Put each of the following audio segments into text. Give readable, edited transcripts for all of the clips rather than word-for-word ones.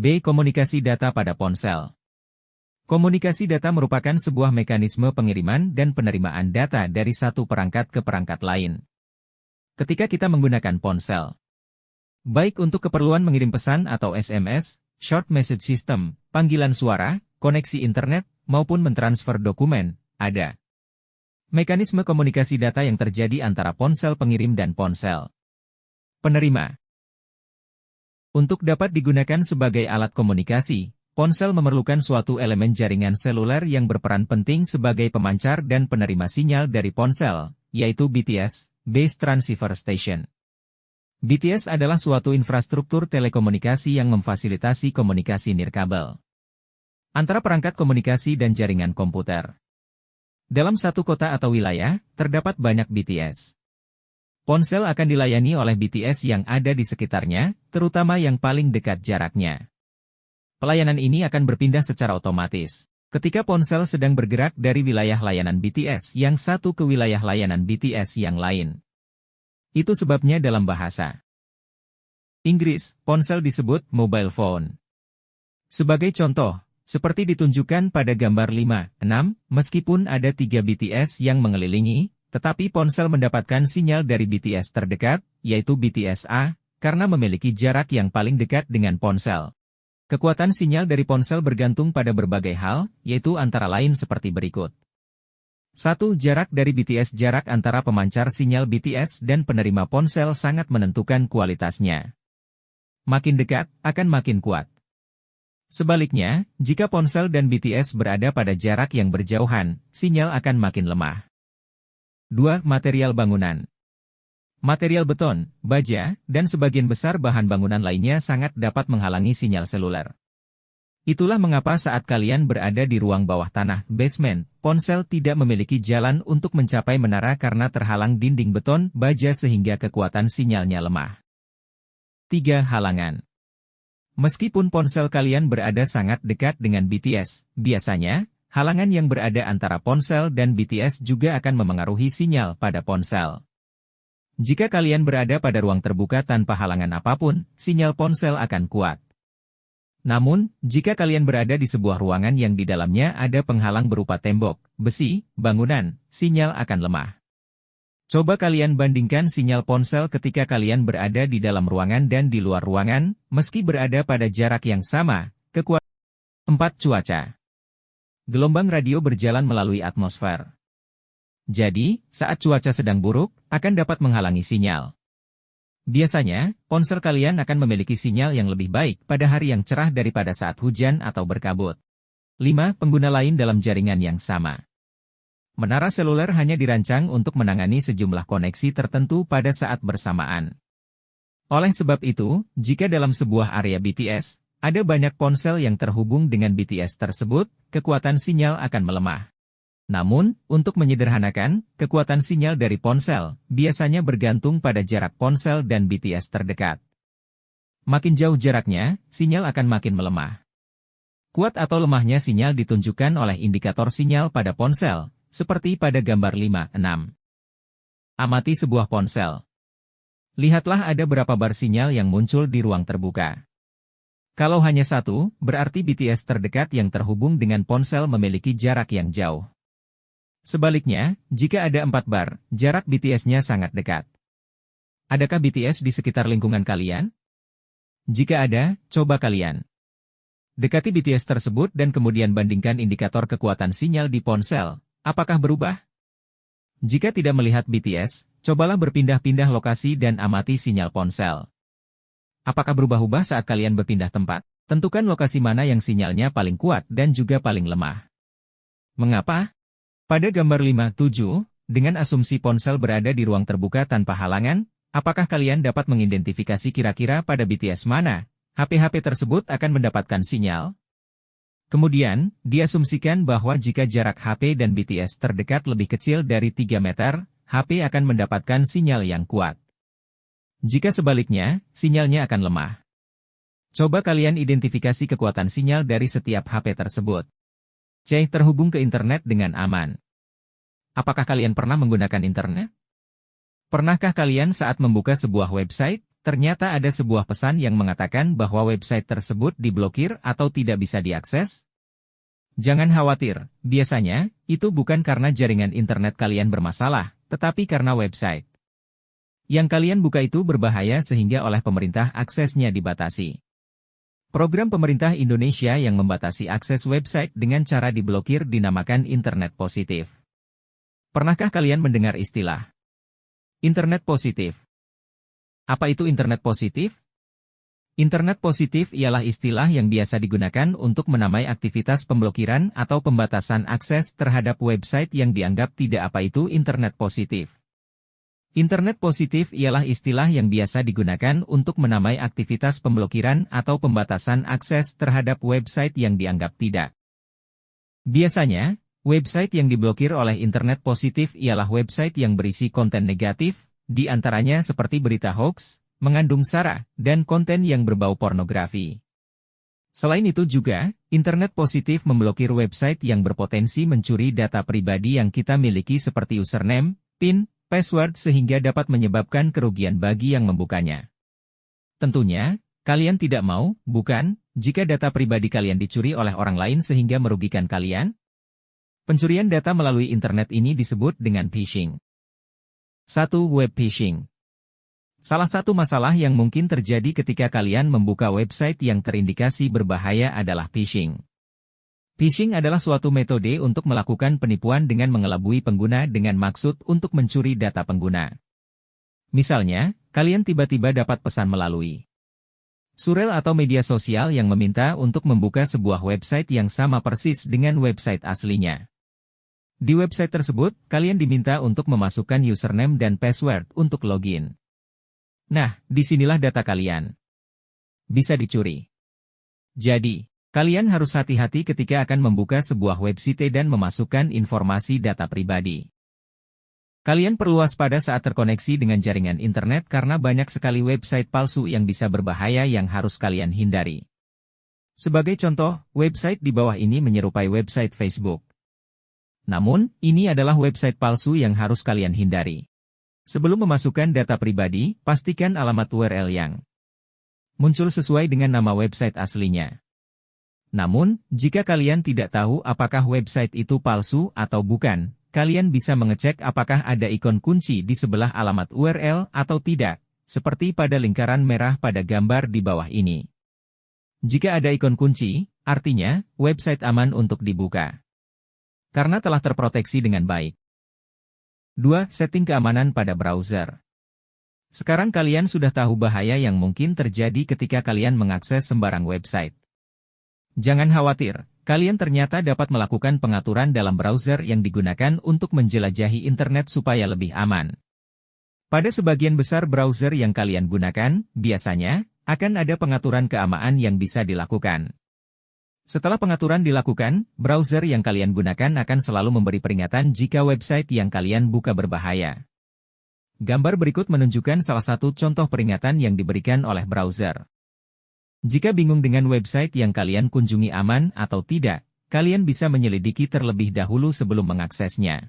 B. Komunikasi data pada ponsel. Komunikasi data merupakan sebuah mekanisme pengiriman dan penerimaan data dari satu perangkat ke perangkat lain. Ketika kita menggunakan ponsel, baik untuk keperluan mengirim pesan atau SMS, short message system, panggilan suara, koneksi internet, maupun mentransfer dokumen, ada mekanisme komunikasi data yang terjadi antara ponsel pengirim dan ponsel penerima. Untuk dapat digunakan sebagai alat komunikasi, ponsel memerlukan suatu elemen jaringan seluler yang berperan penting sebagai pemancar dan penerima sinyal dari ponsel, yaitu BTS, Base Transceiver Station. BTS adalah suatu infrastruktur telekomunikasi yang memfasilitasi komunikasi nirkabel antara perangkat komunikasi dan jaringan komputer. Dalam satu kota atau wilayah, terdapat banyak BTS. Ponsel akan dilayani oleh BTS yang ada di sekitarnya, terutama yang paling dekat jaraknya. Pelayanan ini akan berpindah secara otomatis ketika ponsel sedang bergerak dari wilayah layanan BTS yang satu ke wilayah layanan BTS yang lain. Itu sebabnya dalam bahasa Inggris, ponsel disebut mobile phone. Sebagai contoh, seperti ditunjukkan pada gambar 5.6, meskipun ada 3 BTS yang mengelilingi, tetapi ponsel mendapatkan sinyal dari BTS terdekat, yaitu BTS A, karena memiliki jarak yang paling dekat dengan ponsel. Kekuatan sinyal dari ponsel bergantung pada berbagai hal, yaitu antara lain seperti berikut. 1. Jarak dari BTS. Jarak antara pemancar sinyal BTS dan penerima ponsel sangat menentukan kualitasnya. Makin dekat, akan makin kuat. Sebaliknya, jika ponsel dan BTS berada pada jarak yang berjauhan, sinyal akan makin lemah. 2. Material bangunan. Material beton, baja, dan sebagian besar bahan bangunan lainnya sangat dapat menghalangi sinyal seluler. Itulah mengapa saat kalian berada di ruang bawah tanah, basement, ponsel tidak memiliki jalan untuk mencapai menara karena terhalang dinding beton, baja sehingga kekuatan sinyalnya lemah. 3. Halangan. Meskipun ponsel kalian berada sangat dekat dengan BTS, biasanya, halangan yang berada antara ponsel dan BTS juga akan memengaruhi sinyal pada ponsel. Jika kalian berada pada ruang terbuka tanpa halangan apapun, sinyal ponsel akan kuat. Namun, jika kalian berada di sebuah ruangan yang di dalamnya ada penghalang berupa tembok, besi, bangunan, sinyal akan lemah. Coba kalian bandingkan sinyal ponsel ketika kalian berada di dalam ruangan dan di luar ruangan, meski berada pada jarak yang sama, kekuatan. 4. Cuaca. Gelombang radio berjalan melalui atmosfer. Jadi, saat cuaca sedang buruk, akan dapat menghalangi sinyal. Biasanya, ponsel kalian akan memiliki sinyal yang lebih baik pada hari yang cerah daripada saat hujan atau berkabut. 5. Pengguna lain dalam jaringan yang sama. Menara seluler hanya dirancang untuk menangani sejumlah koneksi tertentu pada saat bersamaan. Oleh sebab itu, jika dalam sebuah area BTS, ada banyak ponsel yang terhubung dengan BTS tersebut, kekuatan sinyal akan melemah. Namun, untuk menyederhanakan, kekuatan sinyal dari ponsel biasanya bergantung pada jarak ponsel dan BTS terdekat. Makin jauh jaraknya, sinyal akan makin melemah. Kuat atau lemahnya sinyal ditunjukkan oleh indikator sinyal pada ponsel, seperti pada gambar 5.6. Amati sebuah ponsel. Lihatlah ada berapa bar sinyal yang muncul di ruang terbuka. Kalau hanya satu, berarti BTS terdekat yang terhubung dengan ponsel memiliki jarak yang jauh. Sebaliknya, jika ada 4 bar, jarak BTS-nya sangat dekat. Adakah BTS di sekitar lingkungan kalian? Jika ada, coba kalian dekati BTS tersebut dan kemudian bandingkan indikator kekuatan sinyal di ponsel. Apakah berubah? Jika tidak melihat BTS, cobalah berpindah-pindah lokasi dan amati sinyal ponsel. Apakah berubah-ubah saat kalian berpindah tempat? Tentukan lokasi mana yang sinyalnya paling kuat dan juga paling lemah. Mengapa? Pada gambar 5.7, dengan asumsi ponsel berada di ruang terbuka tanpa halangan, apakah kalian dapat mengidentifikasi kira-kira pada BTS mana HP-HP tersebut akan mendapatkan sinyal? Kemudian, diasumsikan bahwa jika jarak HP dan BTS terdekat lebih kecil dari 3 meter, HP akan mendapatkan sinyal yang kuat. Jika sebaliknya, sinyalnya akan lemah. Coba kalian identifikasi kekuatan sinyal dari setiap HP tersebut. C. Terhubung ke internet dengan aman. Apakah kalian pernah menggunakan internet? Pernahkah kalian saat membuka sebuah website, ternyata ada sebuah pesan yang mengatakan bahwa website tersebut diblokir atau tidak bisa diakses? Jangan khawatir, biasanya, itu bukan karena jaringan internet kalian bermasalah, tetapi karena website yang kalian buka itu berbahaya sehingga oleh pemerintah aksesnya dibatasi. Program pemerintah Indonesia yang membatasi akses website dengan cara diblokir dinamakan internet positif. Pernahkah kalian mendengar istilah internet positif? Apa itu internet positif? Internet positif ialah istilah yang biasa digunakan untuk menamai aktivitas pemblokiran atau pembatasan akses terhadap website yang dianggap tidak. Apa itu internet positif? Internet positif ialah istilah yang biasa digunakan untuk menamai aktivitas pemblokiran atau pembatasan akses terhadap website yang dianggap tidak. Biasanya, website yang diblokir oleh internet positif ialah website yang berisi konten negatif, di antaranya seperti berita hoax, mengandung sara, dan konten yang berbau pornografi. Selain itu juga, internet positif memblokir website yang berpotensi mencuri data pribadi yang kita miliki seperti username, PIN, password sehingga dapat menyebabkan kerugian bagi yang membukanya. Tentunya, kalian tidak mau, bukan, jika data pribadi kalian dicuri oleh orang lain sehingga merugikan kalian? Pencurian data melalui internet ini disebut dengan phishing. 1. Web phishing. Salah satu masalah yang mungkin terjadi ketika kalian membuka website yang terindikasi berbahaya adalah phishing. Phishing adalah suatu metode untuk melakukan penipuan dengan mengelabui pengguna dengan maksud untuk mencuri data pengguna. Misalnya, kalian tiba-tiba dapat pesan melalui surel atau media sosial yang meminta untuk membuka sebuah website yang sama persis dengan website aslinya. Di website tersebut, kalian diminta untuk memasukkan username dan password untuk login. Nah, disinilah data kalian bisa dicuri. Jadi, kalian harus hati-hati ketika akan membuka sebuah website dan memasukkan informasi data pribadi. Kalian perlu waspada saat terkoneksi dengan jaringan internet karena banyak sekali website palsu yang bisa berbahaya yang harus kalian hindari. Sebagai contoh, website di bawah ini menyerupai website Facebook. Namun, ini adalah website palsu yang harus kalian hindari. Sebelum memasukkan data pribadi, pastikan alamat URL yang muncul sesuai dengan nama website aslinya. Namun, jika kalian tidak tahu apakah website itu palsu atau bukan, kalian bisa mengecek apakah ada ikon kunci di sebelah alamat URL atau tidak, seperti pada lingkaran merah pada gambar di bawah ini. Jika ada ikon kunci, artinya, website aman untuk dibuka. Karena telah terproteksi dengan baik. 2. Setting keamanan pada browser. Sekarang kalian sudah tahu bahaya yang mungkin terjadi ketika kalian mengakses sembarang website. Jangan khawatir, kalian ternyata dapat melakukan pengaturan dalam browser yang digunakan untuk menjelajahi internet supaya lebih aman. Pada sebagian besar browser yang kalian gunakan, biasanya, akan ada pengaturan keamanan yang bisa dilakukan. Setelah pengaturan dilakukan, browser yang kalian gunakan akan selalu memberi peringatan jika website yang kalian buka berbahaya. Gambar berikut menunjukkan salah satu contoh peringatan yang diberikan oleh browser. Jika bingung dengan website yang kalian kunjungi aman atau tidak, kalian bisa menyelidiki terlebih dahulu sebelum mengaksesnya.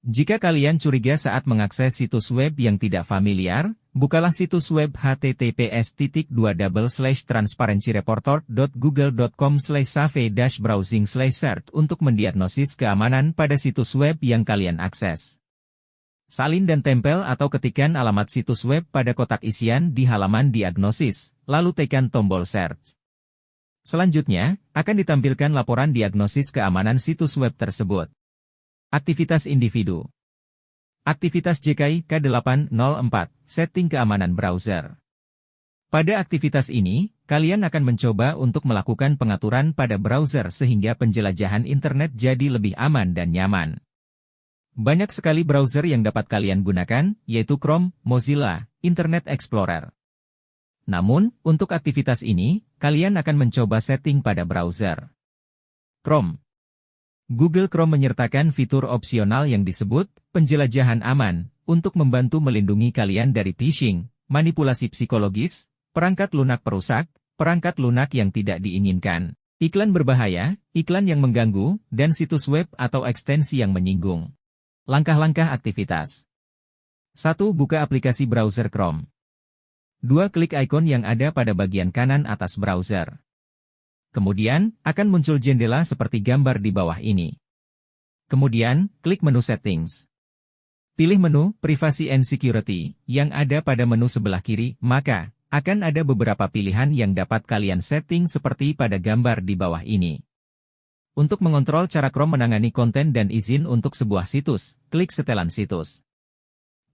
Jika kalian curiga saat mengakses situs web yang tidak familiar, bukalah situs web https://transparencyreporter.google.com/save-browsing/search untuk mendiagnosis keamanan pada situs web yang kalian akses. Salin dan tempel atau ketikkan alamat situs web pada kotak isian di halaman diagnosis, lalu tekan tombol search. Selanjutnya, akan ditampilkan laporan diagnosis keamanan situs web tersebut. Aktivitas individu. Aktivitas JKI K804, setting keamanan browser. Pada aktivitas ini, kalian akan mencoba untuk melakukan pengaturan pada browser sehingga penjelajahan internet jadi lebih aman dan nyaman. Banyak sekali browser yang dapat kalian gunakan, yaitu Chrome, Mozilla, Internet Explorer. Namun, untuk aktivitas ini, kalian akan mencoba setting pada browser Chrome. Google Chrome menyertakan fitur opsional yang disebut penjelajahan aman, untuk membantu melindungi kalian dari phishing, manipulasi psikologis, perangkat lunak perusak, perangkat lunak yang tidak diinginkan, iklan berbahaya, iklan yang mengganggu, dan situs web atau ekstensi yang menyinggung. Langkah-langkah aktivitas. 1. Buka aplikasi browser Chrome. 2. Klik ikon yang ada pada bagian kanan atas browser. Kemudian, akan muncul jendela seperti gambar di bawah ini. Kemudian, klik menu Settings. Pilih menu Privacy and Security yang ada pada menu sebelah kiri, maka akan ada beberapa pilihan yang dapat kalian setting seperti pada gambar di bawah ini. Untuk mengontrol cara Chrome menangani konten dan izin untuk sebuah situs, klik setelan situs.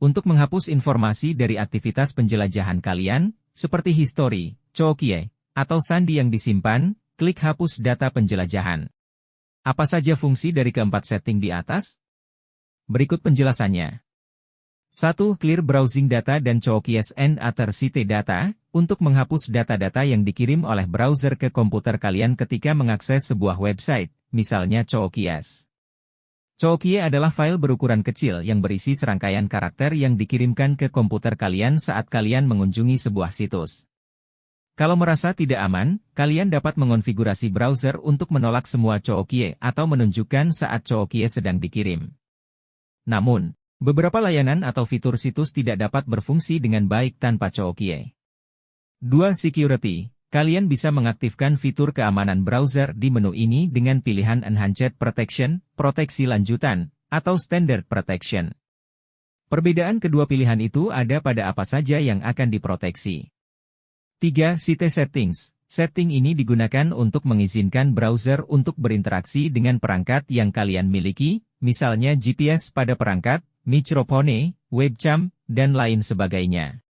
Untuk menghapus informasi dari aktivitas penjelajahan kalian, seperti history, Chookie, atau sandi yang disimpan, klik hapus data penjelajahan. Apa saja fungsi dari keempat setting di atas? Berikut penjelasannya. 1. Clear browsing data dan Chookies and other site data, untuk menghapus data-data yang dikirim oleh browser ke komputer kalian ketika mengakses sebuah website, misalnya Chookies. Chookie adalah file berukuran kecil yang berisi serangkaian karakter yang dikirimkan ke komputer kalian saat kalian mengunjungi sebuah situs. Kalau merasa tidak aman, kalian dapat mengonfigurasi browser untuk menolak semua Chookie atau menunjukkan saat Chookie sedang dikirim. Namun, beberapa layanan atau fitur situs tidak dapat berfungsi dengan baik tanpa Chookie. 2. Security. Kalian bisa mengaktifkan fitur keamanan browser di menu ini dengan pilihan Enhanced Protection, proteksi lanjutan, atau Standard Protection. Perbedaan kedua pilihan itu ada pada apa saja yang akan diproteksi. 3. Site Settings. Setting ini digunakan untuk mengizinkan browser untuk berinteraksi dengan perangkat yang kalian miliki, misalnya GPS pada perangkat, microphone, webcam, dan lain sebagainya.